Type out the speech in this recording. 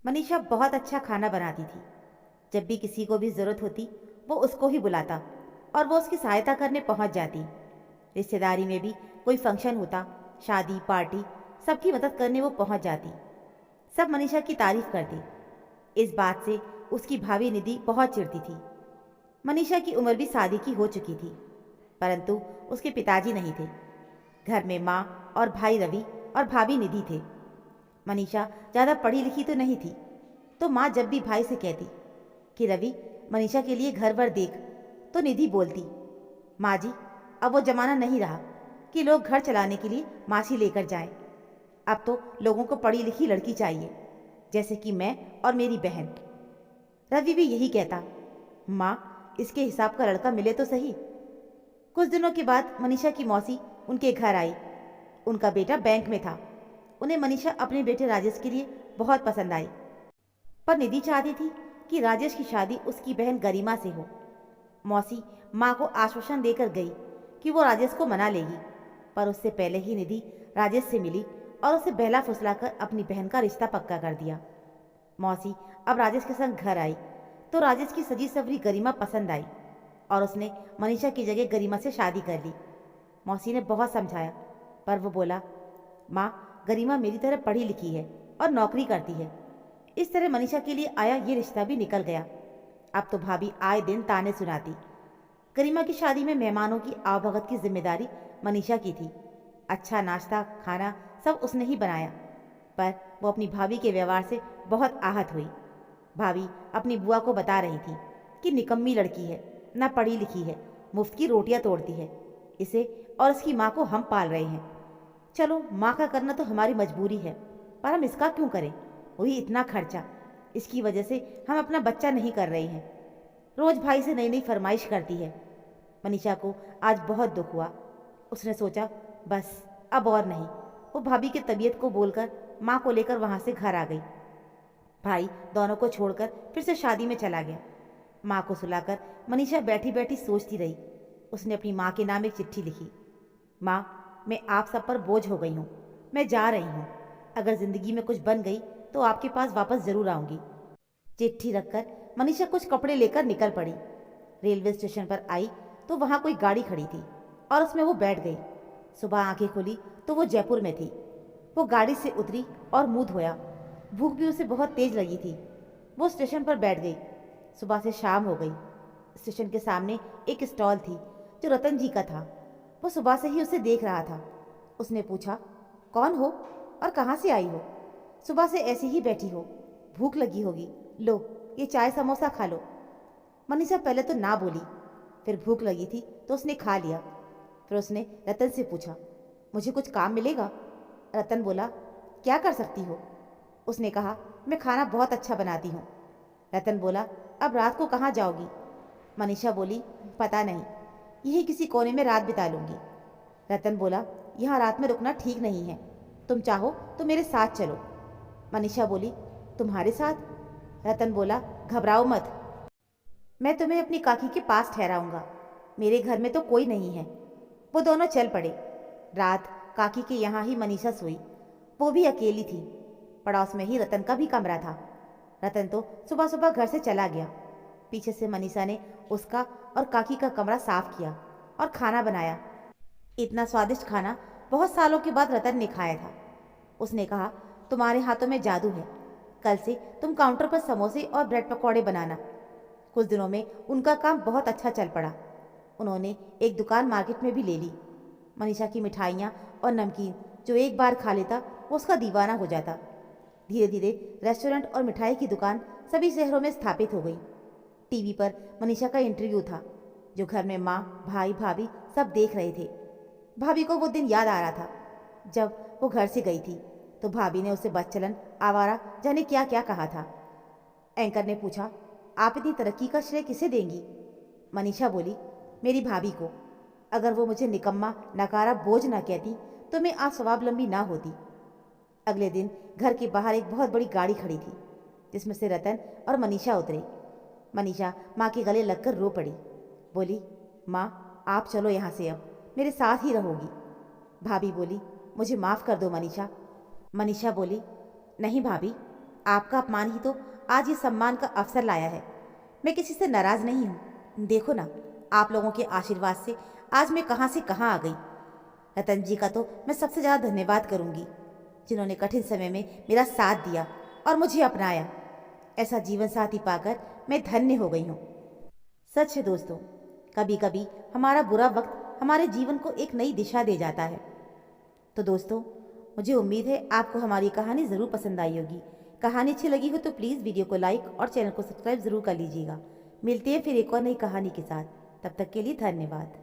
मनीषा बहुत अच्छा खाना बनाती थी। जब भी किसी को भी ज़रूरत होती वो उसको ही बुलाता और वो उसकी सहायता करने पहुंच जाती। रिश्तेदारी में भी कोई फंक्शन होता, शादी पार्टी, सबकी मदद करने वो पहुंच जाती। सब मनीषा की तारीफ करते। इस बात से उसकी भाभी निधि बहुत चिढ़ती थी। मनीषा की उम्र भी शादी की हो चुकी थी, परंतु उसके पिताजी नहीं थे। घर में माँ और भाई रवि और भाभी निधि थे। मनीषा ज़्यादा पढ़ी लिखी तो नहीं थी, तो माँ जब भी भाई से कहती कि रवि मनीषा के लिए घर वर देख, तो निधि बोलती, माँ जी अब वो ज़माना नहीं रहा कि लोग घर चलाने के लिए मासी लेकर जाएं। अब तो लोगों को पढ़ी लिखी लड़की चाहिए, जैसे कि मैं और मेरी बहन। रवि भी यही कहता, माँ इसके हिसाब का लड़का मिले तो सही। कुछ दिनों के बाद मनीषा की मौसी उनके घर आई। उनका बेटा बैंक में था। उन्हें मनीषा अपने बेटे राजेश के लिए बहुत पसंद आई, पर निधि चाहती थी कि राजेश की शादी उसकी बहन गरिमा से हो। मौसी माँ को आश्वासन देकर गई कि वो राजेश को मना लेगी, पर उससे पहले ही निधि राजेश से मिली और उसे बहला फुसलाकर अपनी बहन का रिश्ता पक्का कर दिया। मौसी अब राजेश के संग घर आई तो राजेश की सजी सवरी गरिमा पसंद आई और उसने मनीषा की जगह गरिमा से शादी कर ली। मौसी ने बहुत समझाया, पर वो बोला, माँ गरिमा मेरी तरह पढ़ी लिखी है और नौकरी करती है। इस तरह मनीषा के लिए आया ये रिश्ता भी निकल गया। अब तो भाभी आए दिन ताने सुनाती। गरिमा की शादी में मेहमानों की आवभगत की जिम्मेदारी मनीषा की थी। अच्छा नाश्ता खाना सब उसने ही बनाया, पर वो अपनी भाभी के व्यवहार से बहुत आहत हुई। भाभी अपनी बुआ को बता रही थी कि निकम्मी लड़की है, ना पढ़ी लिखी है, मुफ्त की रोटियां तोड़ती है। इसे और इसकी माँ को हम पाल रहे हैं। चलो माँ का करना तो हमारी मजबूरी है, पर हम इसका क्यों करें? वही इतना खर्चा, इसकी वजह से हम अपना बच्चा नहीं कर रहे हैं। रोज भाई से नई नई फरमाइश करती है। मनीषा को आज बहुत दुख हुआ। उसने सोचा, बस अब और नहीं। वो भाभी की तबीयत को बोलकर माँ को लेकर वहाँ से घर आ गई। भाई दोनों को छोड़कर फिर से शादी में चला गया। माँ को सुलाकर मनीषा बैठी बैठी सोचती रही। उसने अपनी माँ के नाम एक चिट्ठी लिखी। माँ, मैं आप सब पर बोझ हो गई हूँ। मैं जा रही हूँ। अगर ज़िंदगी में कुछ बन गई तो आपके पास वापस ज़रूर आऊँगी। चिट्ठी रखकर मनीषा कुछ कपड़े लेकर निकल पड़ी। रेलवे स्टेशन पर आई तो वहाँ कोई गाड़ी खड़ी थी और उसमें वो बैठ गई। सुबह आंखें खुली तो वो जयपुर में थी। वो गाड़ी से उतरी और मुंह धोया। भूख भी उसे बहुत तेज लगी थी। वो स्टेशन पर बैठ गई। सुबह से शाम हो गई। स्टेशन के सामने एक स्टॉल थी जो रतन जी का था। वो सुबह से ही उसे देख रहा था। उसने पूछा, कौन हो और कहाँ से आई हो? सुबह से ऐसे ही बैठी हो, भूख लगी होगी, लो ये चाय समोसा खा लो। मनीषा पहले तो ना बोली, फिर भूख लगी थी तो उसने खा लिया। फिर उसने रतन से पूछा, मुझे कुछ काम मिलेगा? रतन बोला, क्या कर सकती हो? उसने कहा, मैं खाना बहुत अच्छा बनाती हूँ। रतन बोला, अब रात को कहाँ जाओगी? मनीषा बोली, पता नहीं, यही किसी कोने में रात बिता लूँगी। रतन बोला, यहाँ रात में रुकना ठीक नहीं है, तुम चाहो तो मेरे साथ चलो। मनीषा बोली, तुम्हारे साथ? रतन बोला, घबराओ मत, मैं तुम्हें अपनी काकी के पास ठहराऊंगा। मेरे घर में तो कोई नहीं है। वो दोनों चल पड़े। रात काकी के यहाँ ही मनीषा सोई। वो भी अकेली थी। पड़ोस में ही रतन का भी कमरा था। रतन तो सुबह सुबह घर से चला गया। पीछे से मनीषा ने उसका और काकी का कमरा साफ किया और खाना बनाया। इतना स्वादिष्ट खाना बहुत सालों के बाद रतन ने खाया था। उसने कहा, तुम्हारे हाथों में जादू है। कल से तुम काउंटर पर समोसे और ब्रेड पकौड़े बनाना। कुछ दिनों में उनका काम बहुत अच्छा चल पड़ा। उन्होंने एक दुकान मार्केट में भी ले ली। मनीषा की मिठाइयाँ और नमकीन जो एक बार खा लेता वो उसका दीवाना हो जाता। धीरे धीरे रेस्टोरेंट और मिठाई की दुकान सभी शहरों में स्थापित हो गई। टीवी पर मनीषा का इंटरव्यू था, जो घर में माँ भाई भाभी सब देख रहे थे। भाभी को वो दिन याद आ रहा था जब वो घर से गई थी तो भाभी ने उसे बदचलन, आवारा, जाने क्या क्या कहा था। एंकर ने पूछा, आप इतनी तरक्की का श्रेय किसे देंगी? मनीषा बोली, मेरी भाभी को। अगर वो मुझे निकम्मा नकारा बोझ ना कहती तो मैं आज स्वावलंबी ना होती। अगले दिन घर के बाहर एक बहुत बड़ी गाड़ी खड़ी थी जिसमें से रतन और मनीषा उतरे। मनीषा माँ के गले लगकर रो पड़ी। बोली, माँ आप चलो यहाँ से, अब मेरे साथ ही रहोगी। भाभी बोली, मुझे माफ़ कर दो मनीषा। मनीषा बोली, नहीं भाभी, आपका अपमान ही तो आज ये सम्मान का अवसर लाया है। मैं किसी से नाराज़ नहीं हूँ। देखो ना, आप लोगों के आशीर्वाद से आज मैं कहाँ से कहाँ आ गई। रतन जी का तो मैं सबसे ज़्यादा धन्यवाद करूँगी, जिन्होंने कठिन समय में मेरा साथ दिया और मुझे अपनाया। ऐसा जीवन साथी पाकर मैं धन्य हो गई हूँ। सच है दोस्तों, कभी कभी हमारा बुरा वक्त हमारे जीवन को एक नई दिशा दे जाता है। तो दोस्तों, मुझे उम्मीद है आपको हमारी कहानी ज़रूर पसंद आई होगी। कहानी अच्छी लगी हो तो प्लीज़ वीडियो को लाइक और चैनल को सब्सक्राइब ज़रूर कर लीजिएगा। मिलते हैं फिर एक और नई कहानी के साथ। तब तक के लिए धन्यवाद।